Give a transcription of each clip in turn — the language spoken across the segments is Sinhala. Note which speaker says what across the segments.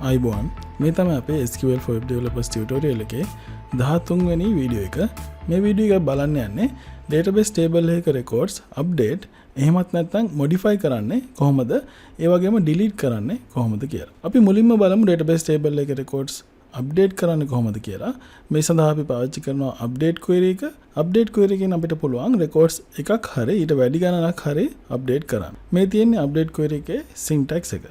Speaker 1: අයිබෝන් මේ තමයි අපේ SQL for Web Developers tutorial එකේ 13 වෙනි වීඩියෝ එක. මේ වීඩියෝ එක බලන්න යන්නේ database table එකක records update එහෙමත් නැත්නම් modify කරන්නේ කොහොමද? ඒ වගේම delete කරන්නේ කොහොමද කියලා. අපි මුලින්ම බලමු database table එකේ records update කරන්නේ කොහොමද කියලා. මේ සඳහා අපි පාවිච්චි කරනවා update query එක. update query එකෙන් අපිට පුළුවන් records එකක් හරි ඊට වැඩි ගණනක් හරි update කරන්න. මේ තියෙන්නේ update query එකේ syntax එක.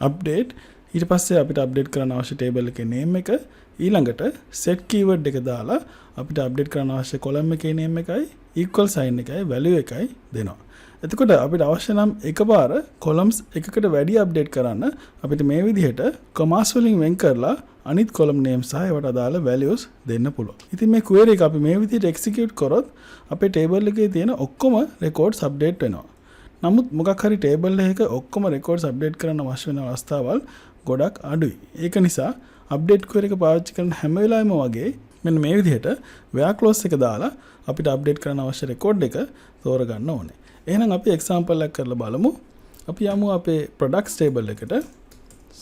Speaker 1: update ඊට පස්සේ අපිට අප්ඩේට් කරන්න අවශ්‍ය ටේබල් එකේ name එක ඊළඟට set keyword එක දාලා අපිට අප්ඩේට් කරන්න අවශ්‍ය column එකේ name එකයි equal sign එකයි value එකයි දෙනවා. එතකොට අපිට අවශ්‍ය නම් එකපාර columns එකකට වැඩි අප්ඩේට් කරන්න අපිට මේ විදිහට commas වලින් වෙන් කරලා අනිත් column names සහ ඒවට අදාළ values දෙන්න පුළුවන්. ඉතින් මේ query එක අපි මේ විදිහට execute කරොත් අපේ table එකේ තියෙන ඔක්කොම records update වෙනවා. නමුත් මොකක් හරි table එකක ඔක්කොම records update කරන්න අවශ්‍ය වෙන අවස්ථාවල් ගොඩක් අඩුයි. ඒක නිසා අප්ඩේට් query එක පාවිච්චි කරන හැම වෙලාවෙම වගේ මෙන්න මේ විදිහට where clause එක දාලා අපිට අප්ඩේට් කරන්න අවශ්‍ය රෙකෝඩ් එක තෝරගන්න ඕනේ. එහෙනම් අපි example එකක් කරලා බලමු. අපි යමු අපේ products table එකට.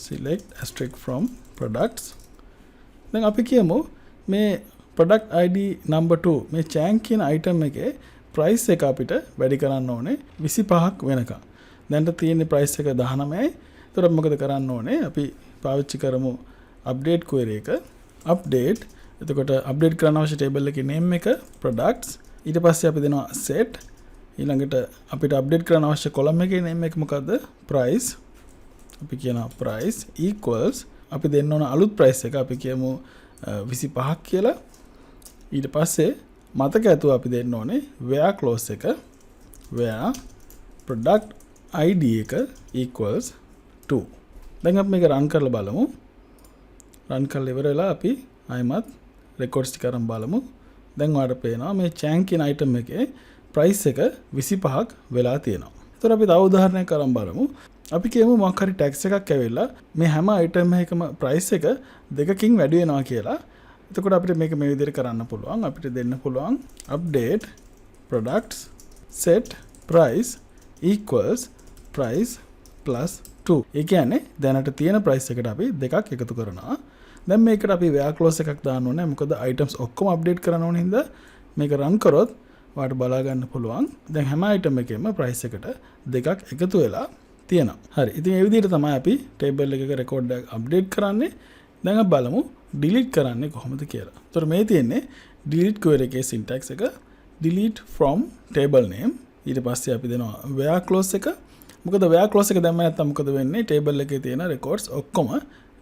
Speaker 1: select asterisk from products. දැන් අපි කියමු මේ product ID number 2 මේ Chang කියන item එකේ price එක අපිට වැඩි කරන්න ඕනේ 25ක් වෙනකම්. දැන්ට තියෙන price එක 19යි. එතකොට මොකද කරන්න ඕනේ? අපි පාවිච්චි කරමු update query එක. update එතකොට update කරන්න අවශ්‍ය table එකේ name එක products ඊට පස්සේ අපි දෙනවා set ඊළඟට අපිට update කරන්න අවශ්‍ය column එකේ name එක මොකද්ද? price අපි කියනවා price equals අපි දෙන්න ඕන අලුත් price එක අපි කියමු 25ක් කියලා. ඊට පස්සේ මතක ඇතුව අපි දෙන්න ඕනේ where clause එක where product id එක equals 2. දැන් අපි මේක run කරලා බලමු. run කරලා ඉවර වෙලා අපි ආයෙමත් records ටික අරන් බලමු. දැන් ඔයාලට පේනවා මේ Chang කියන item එකේ price එක 25ක් වෙලා තියෙනවා. ඒතර අපි තව උදාහරණයක් අරන් බලමු. අපි කියමු මොකක් හරි tax එකක් ඇවිල්ලා මේ හැම item එකකම price එක දෙකකින් වැඩි වෙනවා කියලා. එතකොට අපිට මේක මේ විදිහට කරන්න පුළුවන්. අපිට දෙන්න පුළුවන් update products set price equals price plus 2. ඒ කියන්නේ දැනට තියෙන price එකට අපි දෙකක් එකතු කරනවා. දැන් මේකට අපි where clause එකක් දාන්න ඕනේ. මොකද items ඔක්කොම update කරන්න ඕන හින්දා මේක run කරොත් ඔයාලට බලා ගන්න පුළුවන්. දැන් හැම item එකෙම price එකට දෙකක් එකතු වෙලා තියෙනවා. හරි. ඉතින් මේ විදිහට තමයි අපි table එකක record එක update කරන්නේ. දැන් අපි බලමු delete කරන්නේ කොහොමද කියලා. ඒතර මේ තියෙන්නේ delete query එකේ syntax එක delete from table name. ඊට පස්සේ අපි දෙනවා where clause එක. මොකද where clause එක දැම්ම නැත්නම් මොකද වෙන්නේ? table එකේ තියෙන records ඔක්කොම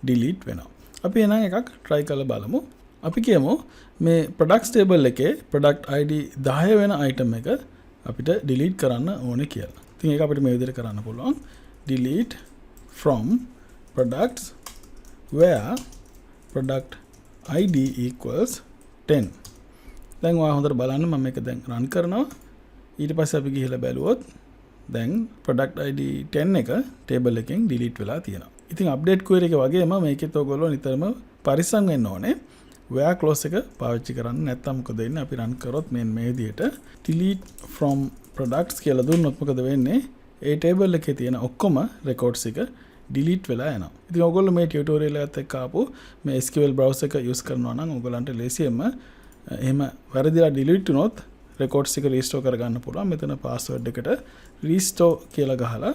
Speaker 1: delete වෙනවා. අපි එහෙනම් එකක් try කරලා බලමු. අපි කියමු මේ products table එකේ product ID 10 වෙන item එක අපිට delete කරන්න ඕනේ කියලා. ඉතින් ඒක අපිට මේ විදිහට කරන්න පුළුවන්. delete from products where product ID equals 10. දැන් ඔයා හොඳට බලන්න මම මේක දැන් run කරනවා. ඊට පස්සේ අපි ගිහලා බැලුවොත් දැන් product ID 10 එක table එකෙන් delete වෙලා තියෙනවා. ඉතින් update query එක වගේම මේකෙත් ඔයගොල්ලෝ නිතරම පරිස්සම් වෙන්න ඕනේ. where clause එක පාවිච්චි කරන්න නැත්නම් මොකද වෙන්නේ? අපි run කරොත් මේ විදිහට delete from products කියලා දුන්නොත් මොකද වෙන්නේ? ඒ table එකේ තියෙන ඔක්කොම records එක delete වෙලා යනවා. ඉතින් ඔයගොල්ලෝ මේ tutorial එකත් එක්ක ආපු මේ SQL browser එක use කරනවා නම් ඔයගලන්ට ලේසියෙන්ම එහෙම වැරදිලා delete වුණොත් records එක restore කරගන්න පුළුවන්. මෙතන password එකට restore කියලා ගහලා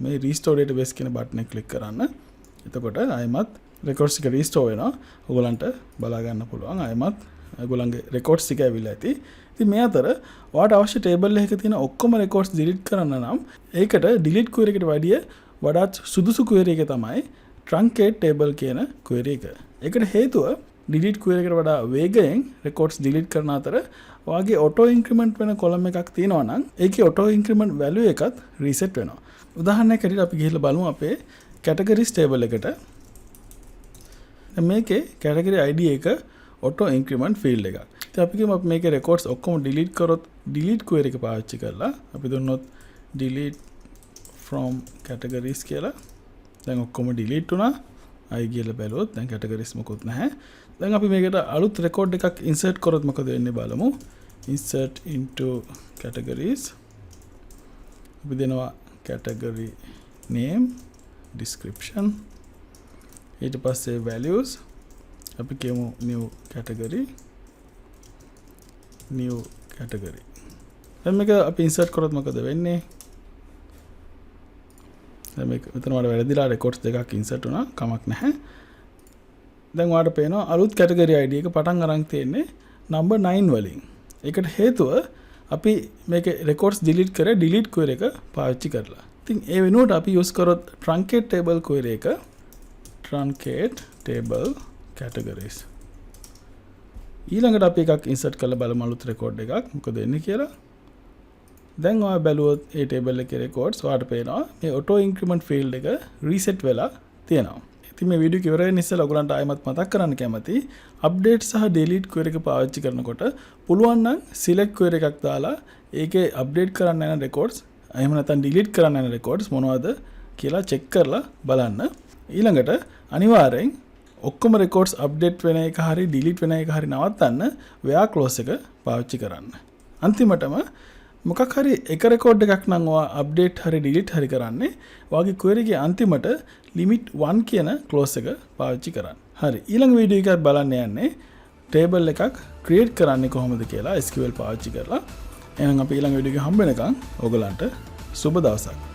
Speaker 1: මේ restore database කියන button එක click කරන්න. එතකොට ආයෙමත් records එක restore වෙනවා. ඔයගලන්ට බලා ගන්න පුළුවන්. ආයෙමත් ඔයගලන්ගේ records ටික ඇවිල්ලා ඇති. ඉතින් මේ අතර ඔයාලට අවශ්‍ය table එකක තියෙන ඔක්කොම records delete කරන්න නම් ඒකට delete query එකට වැඩිය වඩාත් සුදුසු query එක තමයි truncate table කියන query එක. ඒකට හේතුව delete query එකට වඩා වේගයෙන් records delete කරන අතර ඔයාගේ auto increment වෙන column එකක් තියෙනවා නම් ඒකේ auto increment value එකත් reset වෙනවා. උදාහරණයක් ඇරෙලා අපි ගිහිල්ලා බලමු අපේ categories table එකට. මේකේ category ID එක auto increment field එකක්. ඉතින් අපි කියමු අපි මේකේ records ඔක්කොම delete කරොත් delete query එක පාවිච්චි කරලා අපි දුන්නොත් delete from categories කියලා. දැන් ඔක්කොම delete වුණා. ආයි ගිහලා බැලුවොත් දැන් categories මොකුත් නැහැ. දැන් අපි මේකට අලුත් record එකක් insert කරොත් මොකද වෙන්නේ බලමු. insert into categories. අපි දෙනවා category name description ඊට පස්සේ values අපි කියමු new category දැන් මේක අපි insert කරොත් මොකද වෙන්නේ දැන් මේක මෙතන වල වැරදිලා records දෙකක් insert වුණා කමක් නැහැ දැන් ඔයාලට පේනවා අලුත් category ID එක පටන් අරන් තියෙන්නේ number 9 වලින් ඒකට හේතුව අපි මේක records delete කරේ delete query එක පාවිච්චි කරලා ඉතින් ඒ වෙනුවට අපි use කරොත් truncate table query එක truncate table categories ඊළඟට අපි එකක් insert කරලා බලමු අලුත් record එකක් මොකද වෙන්නේ කියලා දැන් ඔයා බැලුවොත් ඒ table එකේ records ඔයාලට පේනවා මේ auto increment field එක reset වෙලා තියෙනවා ඉතින් මේ වීඩියෝ ඉවර වෙන ඉස්සෙල්ලා ඔයගලන්ට ආයෙමත් මතක් කරන්න කැමතියි update සහ delete query එක පාවිච්චි කරනකොට පුළුවන් නම් select query එකක් දාලා ඒකේ update කරන්න යන records එහෙම නැත්නම් delete කරන්න යන records මොනවද කියලා check කරලා බලන්න ඊළඟට අනිවාර්යෙන් ඔක්කොම records update වෙන එක හරි delete වෙන එක හරි නවත්තන්න where clause එක පාවිච්චි කරන්න අන්තිමටම මොකක් හරි එක record එකක් නම් ඔයා update හරි delete හරි කරන්නේ ඔයාගේ query එකේ අන්තිමට limit 1 කියන clause එක පාවිච්චි කරන්න. හරි ඊළඟ වීඩියෝ එකත් බලන්න යන්නේ table එකක් create කරන්නේ කොහොමද කියලා SQL පාවිච්චි කරලා. එහෙනම් අපි ඊළඟ වීඩියෝ එකේ හම්බ වෙනකන් ඔයගලන්ට සුබ දවසක්.